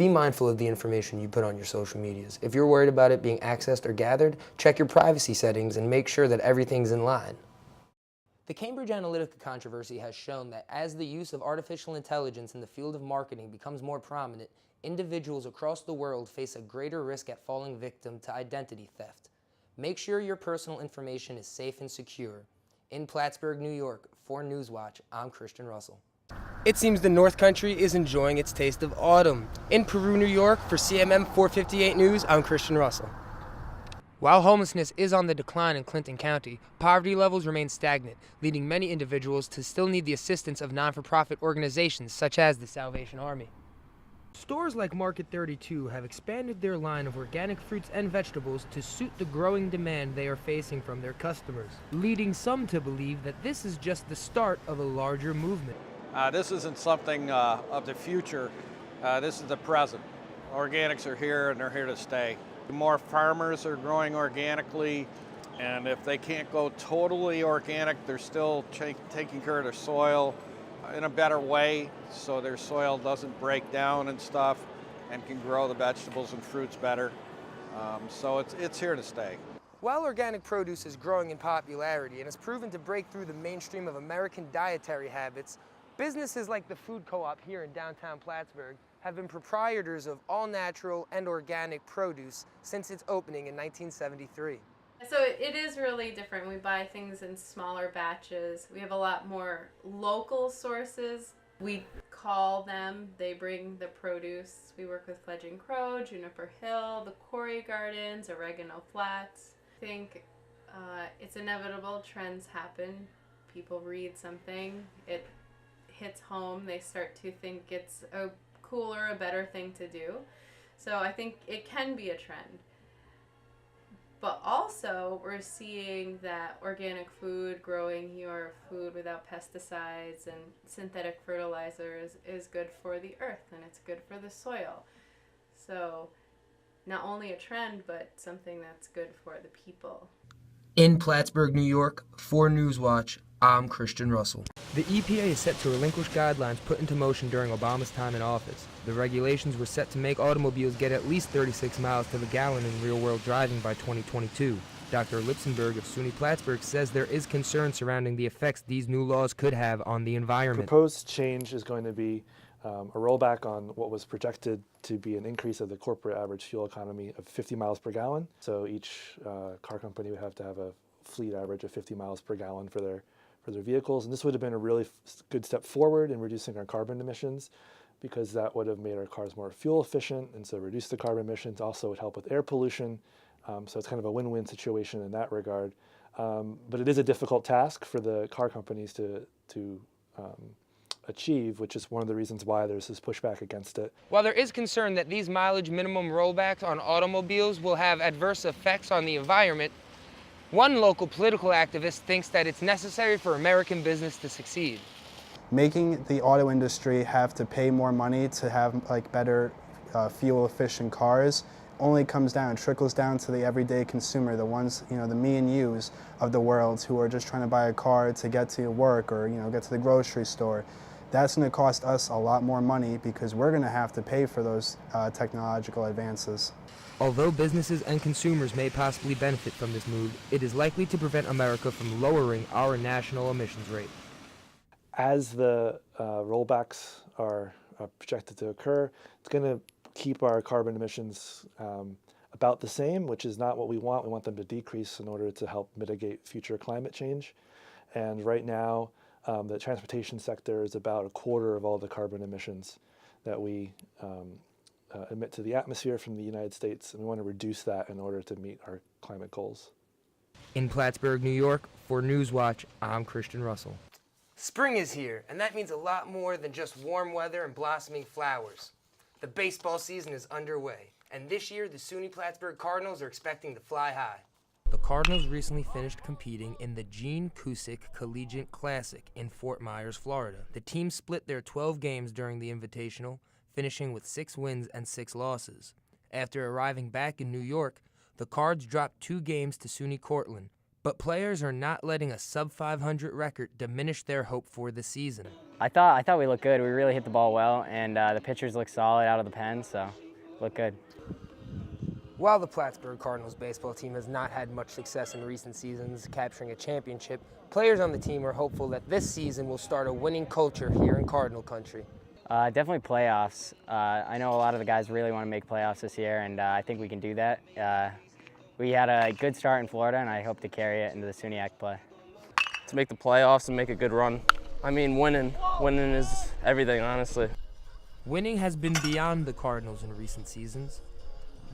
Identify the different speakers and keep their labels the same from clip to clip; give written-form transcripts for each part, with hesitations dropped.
Speaker 1: Be mindful of the information you put on your social medias. If you're worried about it being accessed or gathered, check your privacy settings and make sure that everything's in line. The Cambridge Analytica controversy has shown that as the use of artificial intelligence in the field of marketing becomes more prominent, individuals across the world face a greater risk at falling victim to identity theft. Make sure your personal information is safe and secure. In Plattsburgh, New York, for Newswatch, I'm Christian Russell. It seems the North Country is enjoying its taste of autumn. In Peru, New York, for CMM 458 News, I'm Christian Russell. While homelessness is on the decline in Clinton County, poverty levels remain stagnant, leading many individuals to still need the assistance of non-for-profit organizations such as the Salvation Army. Stores like Market 32 have expanded their line of organic fruits and vegetables to suit the growing demand they are facing from their customers, leading some to believe that this is just the start of a larger movement.
Speaker 2: This isn't something of the future. This is the present. Organics are here and they're here to stay. More farmers are growing organically, and if they can't go totally organic, they're still taking care of their soil in a better way so their soil doesn't break down and stuff and can grow the vegetables and fruits better. So it's here to stay.
Speaker 1: While organic produce is growing in popularity and has proven to break through the mainstream of American dietary habits, businesses like the Food Co-op here in downtown Plattsburgh have been proprietors of all-natural and organic produce since its opening in 1973.
Speaker 3: So it is really different. We buy things in smaller batches. We have a lot more local sources. We call them, they bring the produce. We work with Fledging Crow, Juniper Hill, the Quarry Gardens, Oregano Flats. I think it's inevitable. Trends happen. People read something, it hits home, they start to think it's a cooler, a better thing to do. So I think it can be a trend. But also, we're seeing that organic food, growing your food without pesticides and synthetic fertilizers is good for the earth and it's good for the soil. So not only a trend, but something that's good for the people.
Speaker 1: In Plattsburgh, New York, for Newswatch, I'm Christian Russell. The EPA is set to relinquish guidelines put into motion during Obama's time in office. The regulations were set to make automobiles get at least 36 miles to the gallon in real-world driving by 2022. Dr. Lipsenberg of SUNY Plattsburgh says there is concern surrounding the effects these new laws could have on the environment.
Speaker 4: Proposed change is going to be a rollback on what was projected to be an increase of the corporate average fuel economy of 50 miles per gallon. So each car company would have to have a fleet average of 50 miles per gallon for their vehicles. And this would have been a really good step forward in reducing our carbon emissions, because that would have made our cars more fuel efficient, and so reduce the carbon emissions. Also would help with air pollution. So it's kind of a win-win situation in that regard. But it is a difficult task for the car companies to achieve, which is one of the reasons why there's this pushback against it.
Speaker 1: While there is concern that these mileage minimum rollbacks on automobiles will have adverse effects on the environment, one local political activist thinks that it's necessary for American business to succeed.
Speaker 5: Making the auto industry have to pay more money to have better fuel efficient cars only trickles down to the everyday consumer, the ones, the me and yous of the world who are just trying to buy a car to get to work or, get to the grocery store. That's going to cost us a lot more money because we're going to have to pay for those technological advances.
Speaker 1: Although businesses and consumers may possibly benefit from this move, it is likely to prevent America from lowering our national emissions rate.
Speaker 4: As the rollbacks are projected to occur, it's going to keep our carbon emissions about the same, which is not what we want. We want them to decrease in order to help mitigate future climate change. And right now, the transportation sector is about a quarter of all the carbon emissions that we emit to the atmosphere from the United States, and we want to reduce that in order to meet our climate goals.
Speaker 1: In Plattsburgh, New York, for Newswatch, I'm Christian Russell. Spring is here, and that means a lot more than just warm weather and blossoming flowers. The baseball season is underway, and this year the SUNY Plattsburgh Cardinals are expecting to fly high. The Cardinals recently finished competing in the Gene Cusick Collegiate Classic in Fort Myers, Florida. The team split their 12 games during the Invitational, finishing with 6 wins and 6 losses. After arriving back in New York, the Cards dropped 2 games to SUNY Cortland, But players are not letting a sub-500 record diminish their hope for the season.
Speaker 6: I thought we looked good. We really hit the ball well, and the pitchers looked solid out of the pen, so looked good.
Speaker 1: While the Plattsburgh Cardinals baseball team has not had much success in recent seasons capturing a championship, players on the team are hopeful that this season will start a winning culture here in Cardinal country.
Speaker 6: Definitely playoffs. I know a lot of the guys really want to make playoffs this year, and I think we can do that. We had a good start in Florida, and I hope to carry it into the SUNY play.
Speaker 7: To make the playoffs and make a good run. I mean, winning is everything, honestly.
Speaker 1: Winning has been beyond the Cardinals in recent seasons,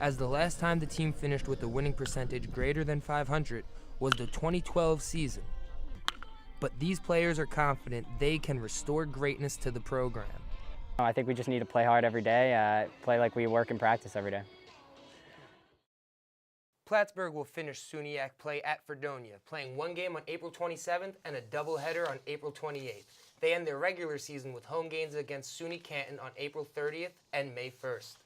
Speaker 1: as the last time the team finished with a winning percentage greater than 500 was the 2012 season. But these players are confident they can restore greatness to the program.
Speaker 6: I think we just need to play hard every day, play like we work in practice every day.
Speaker 1: Plattsburgh will finish SUNY play at Fredonia, playing one game on April 27th and a doubleheader on April 28th. They end their regular season with home games against SUNY Canton on April 30th and May 1st.